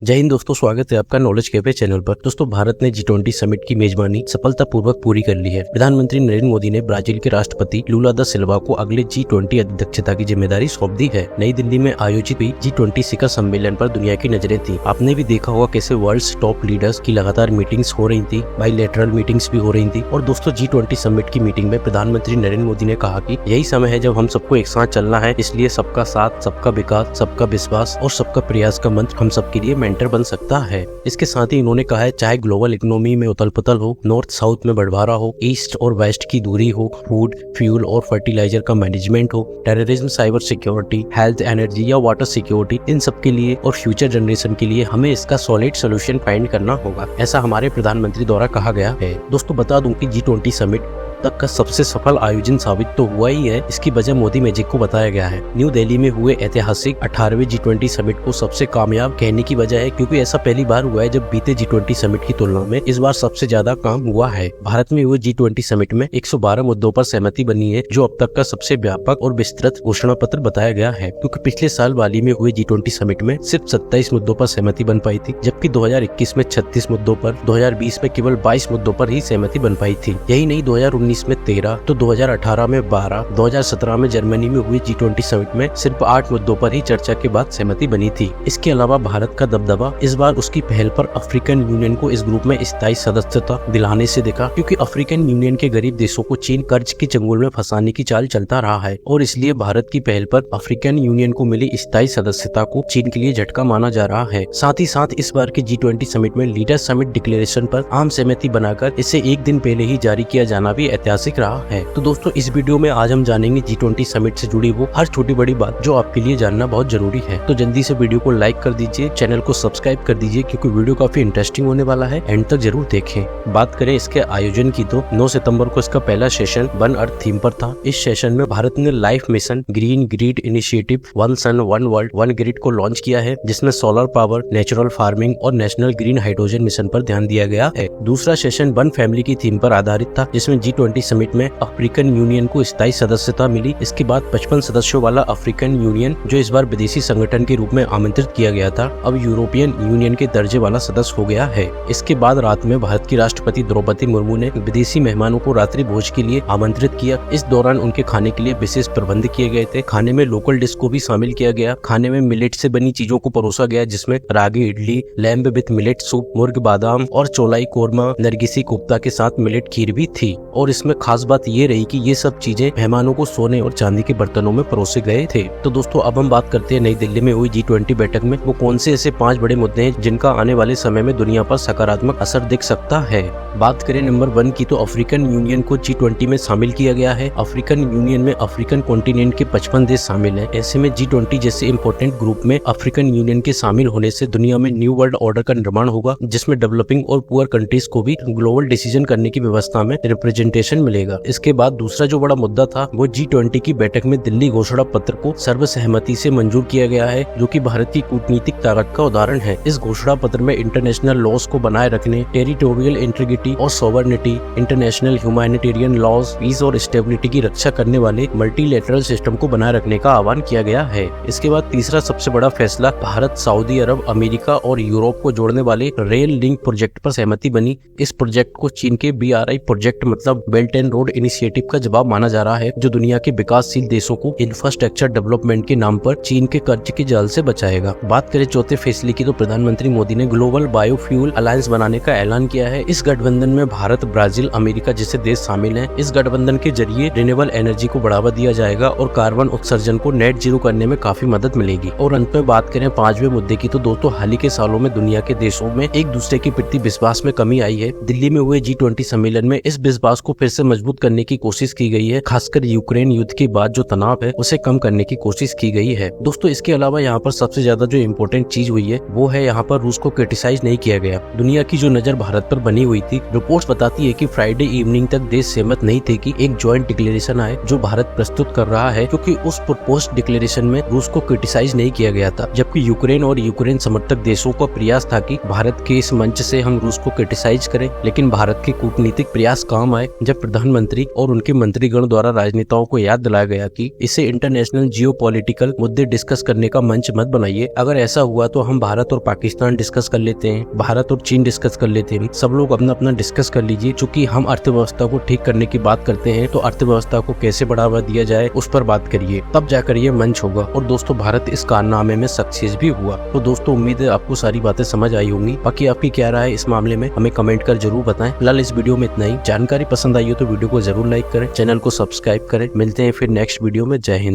जय हिंद दोस्तों, स्वागत है आपका नॉलेज कैफे चैनल पर। दोस्तों, भारत ने G20 समिट की मेजबानी सफलतापूर्वक पूरी कर ली है। प्रधानमंत्री नरेंद्र मोदी ने ब्राजील के राष्ट्रपति लूला दा सिल्वा को अगले G20 अध्यक्षता की जिम्मेदारी सौंप दी है। नई दिल्ली में आयोजित हुई G20 शिखर सम्मेलन पर दुनिया की नजरें थी। आपने भी देखा होगा कैसे वर्ल्ड टॉप लीडर्स की लगातार मीटिंग्स हो रही थी, बाइलेटरल मीटिंग्स भी हो रही थी। और दोस्तों, G20 समिट की मीटिंग में प्रधानमंत्री नरेंद्र मोदी ने कहा कि यही समय है जब हम सबको एक साथ चलना है, इसलिए सबका साथ, सबका विकास, सबका विश्वास और सबका प्रयास का मंत्र हम सबके लिए मेंटर बन सकता है। इसके साथ ही उन्होंने कहा है, चाहे ग्लोबल इकोनॉमी में उथल पुथल हो, नॉर्थ साउथ में बढ़वारा हो, ईस्ट और वेस्ट की दूरी हो, फूड, फ्यूल और फर्टिलाइजर का मैनेजमेंट हो, terrorism, cyber security, health, energy या वाटर सिक्योरिटी, इन सब के लिए और फ्यूचर जनरेशन के लिए हमें इसका सॉलिड सोल्यूशन फाइंड करना होगा, ऐसा हमारे प्रधानमंत्री द्वारा कहा गया है। दोस्तों, बता दूं कि G20 समिट तक का सबसे सफल आयोजन साबित तो हुआ ही है। इसकी वजह मोदी मैजिक को बताया गया है। न्यू दिल्ली में हुए ऐतिहासिक 18वें G20 समिट को सबसे कामयाब कहने की वजह है क्योंकि ऐसा पहली बार हुआ है जब बीते G20 समिट की तुलना में इस बार सबसे ज्यादा काम हुआ है। भारत में हुए G20 समिट में 112 मुद्दों पर सहमति बनी है, जो अब तक का सबसे व्यापक और विस्तृत घोषणा पत्र बताया गया है। क्योंकि पिछले साल बाली में हुए G20 समिट में सिर्फ 27 मुद्दों पर सहमति बन पाई थी, जबकि 2021 में 36 मुद्दों पर, 2020 में केवल 22 मुद्दों पर ही सहमति बन पाई थी। यही नहीं, 2019 में 13, तो 2018 में 12, 2017 में जर्मनी में हुई G20 समिट में सिर्फ 8 मुद्दों पर ही चर्चा के बाद सहमति बनी थी। इसके अलावा भारत का दबदबा इस बार उसकी पहल पर अफ्रीकन यूनियन को इस ग्रुप में स्थायी सदस्यता दिलाने से दिखा, क्योंकि अफ्रीकन यूनियन के गरीब देशों को चीन कर्ज के चंगुल में फंसाने की चाल चलता रहा है और इसलिए भारत की पहल पर अफ्रीकन यूनियन को मिली स्थायी सदस्यता को चीन के लिए झटका माना जा रहा है। साथ ही साथ इस बार की G20 समिट में लीडर समिट डिक्लेरेशन पर आम सहमति बनाकर इसे एक दिन पहले ही जारी किया जाना भी ऐतिहासिक रहा है। तो दोस्तों, इस वीडियो में आज हम जानेंगे G20 समिट से जुड़ी वो हर छोटी बड़ी बात जो आपके लिए जानना बहुत जरूरी है। तो जल्दी से वीडियो को लाइक कर दीजिए, चैनल को सब्सक्राइब कर दीजिए क्योंकि वीडियो काफी इंटरेस्टिंग होने वाला है, एंड तक जरूर देखें। बात करें इसके आयोजन की तो 9 सितंबर को इसका पहला सेशन वन अर्थ थीम पर था। इस सेशन में भारत ने life mission green grid initiative one sun one world one grid को लॉन्च किया है, जिसमें सोलर पावर, नेचुरल फार्मिंग और नेशनल ग्रीन हाइड्रोजन मिशन पर ध्यान दिया गया है। दूसरा सेशन वन फैमिली की थीम पर आधारित था, जिसमें G20 समिट में अफ्रीकन यूनियन को स्थायी सदस्यता मिली। इसके बाद 55 सदस्यों वाला अफ्रीकन यूनियन, जो इस बार विदेशी संगठन के रूप में आमंत्रित किया गया था, अब यूरोपियन यूनियन के दर्जे वाला सदस्य हो गया है। इसके बाद रात में भारत की राष्ट्रपति द्रौपदी मुर्मू ने विदेशी मेहमानों को रात्रि भोज के लिए आमंत्रित किया। इस दौरान उनके खाने के लिए विशेष प्रबंध किए गए थे। खाने में लोकल डिश को भी शामिल किया गया। खाने में मिलेट से बनी चीजों को परोसा गया, जिसमें ragi idli, lamb with millet soup, murgh badam और चौलाई कोरमा, नरगिसी कोफ्ता के साथ मिलेट खीर भी थी। और इसमें खास बात ये रही कि ये सब चीजें मेहमानों को सोने और चांदी के बर्तनों में परोसे गए थे। तो दोस्तों, अब हम बात करते हैं नई दिल्ली में हुई G20 बैठक में वो कौन से ऐसे 5 बड़े मुद्दे हैं जिनका आने वाले समय में दुनिया पर सकारात्मक असर दिख सकता है। बात करें नंबर 1 की तो अफ्रीकन यूनियन को G20 में शामिल किया गया है। अफ्रीकन यूनियन में अफ्रीकन कॉन्टिनेंट के 55 देश शामिल हैं। ऐसे में G20 जैसे इम्पोर्टेंट ग्रुप में अफ्रीकन यूनियन के शामिल होने से दुनिया में न्यू वर्ल्ड ऑर्डर का निर्माण होगा, जिसमें डेवलपिंग और पुअर कंट्रीज को भी ग्लोबल डिसीजन करने की व्यवस्था में रिप्रेजेंटेशन मिलेगा। इसके बाद दूसरा जो बड़ा मुद्दा था वो G20 की बैठक में दिल्ली घोषणा पत्र को सर्वसहमति से मंजूर किया गया है, जो कि भारत की कूटनीतिक ताकत का उदाहरण है। इस घोषणा पत्र में इंटरनेशनल लॉज को बनाए रखने, टेरिटोरियल इंटीग्रिटी और sovereignty, international humanitarian laws, peace और स्टेबिलिटी की रक्षा करने वाले मल्टीलेटरल सिस्टम को बनाए रखने का आह्वान किया गया है। इसके बाद तीसरा सबसे बड़ा फैसला भारत, सऊदी अरब, अमेरिका और यूरोप को जोड़ने वाले रेल लिंक प्रोजेक्ट पर सहमति बनी। इस प्रोजेक्ट को चीन के BRI प्रोजेक्ट मतलब बेल्ट एंड रोड इनिशिएटिव का जवाब माना जा रहा है, जो दुनिया के विकासशील देशों को इंफ्रास्ट्रक्चर डेवलपमेंट के नाम पर चीन के कर्ज के जाल से बचाएगा। बात करें चौथे फैसले की तो प्रधानमंत्री मोदी ने ग्लोबल बायोफ्यूल अलायंस बनाने का ऐलान किया है। इस गठबंधन में भारत, ब्राजील, अमेरिका जैसे देश शामिल हैं। इस गठबंधन के जरिए रिन्यूएबल एनर्जी को बढ़ावा दिया जाएगा और कार्बन उत्सर्जन को नेट जीरो करने में काफी मदद मिलेगी। और अंत में बात करें 5वें मुद्दे की तो दोस्तों, हाल ही के सालों में दुनिया के देशों में एक दूसरे के प्रति विश्वास में कमी आई है। दिल्ली में हुए G20 सम्मेलन में इस विश्वास को फिर से मजबूत करने की कोशिश की गई है। खासकर यूक्रेन युद्ध के बाद जो तनाव है उसे कम करने की कोशिश की गई है। दोस्तों, इसके अलावा यहाँ पर सबसे ज्यादा जो इम्पोर्टेंट चीज हुई है वो है यहाँ पर रूस को क्रिटिसाइज नहीं किया गया। दुनिया की जो नजर भारत पर बनी हुई थी, रिपोर्ट्स बताती है कि फ्राइडे इवनिंग तक देश सहमत नहीं थे कि एक ज्वाइंट डिक्लेरेशन आए जो भारत प्रस्तुत कर रहा है, क्योंकि उस प्रपोज्ड डिक्लेरेशन में रूस को क्रिटिसाइज नहीं किया गया था, जबकि यूक्रेन और यूक्रेन समर्थक देशों का प्रयास था कि भारत के इस मंच से हम रूस को क्रिटिसाइज करें, लेकिन भारत के कूटनीतिक प्रयास काम आए जब प्रधानमंत्री और उनके मंत्रीगण द्वारा राजनेताओं को याद दिलाया गया कि इसे इंटरनेशनल जियोपॉलिटिकल मुद्दे डिस्कस करने का मंच मत बनाइए। अगर ऐसा हुआ तो हम भारत और पाकिस्तान डिस्कस कर लेते हैं, भारत और चीन डिस्कस कर लेते हैं, सब लोग अपना अपना डिस्कस कर लीजिए। चूंकि हम अर्थव्यवस्था को ठीक करने की बात करते हैं तो अर्थव्यवस्था को कैसे बढ़ावा दिया जाए उस पर बात करिए, तब जाकर ये मंच होगा। और दोस्तों भारत इस कारनामे में सक्सेस भी हुआ। तो दोस्तों उम्मीद है आपको सारी बातें समझ आई होंगी। बाकी आपकी क्या राय है इस मामले में हमें कमेंट कर जरूर बताएं। फिलहाल इस वीडियो में इतना ही। जानकारी पसंद आई हो तो वीडियो को जरूर लाइक करें, चैनल को सब्सक्राइब करें। मिलते हैं फिर नेक्स्ट वीडियो में। जय हिंद।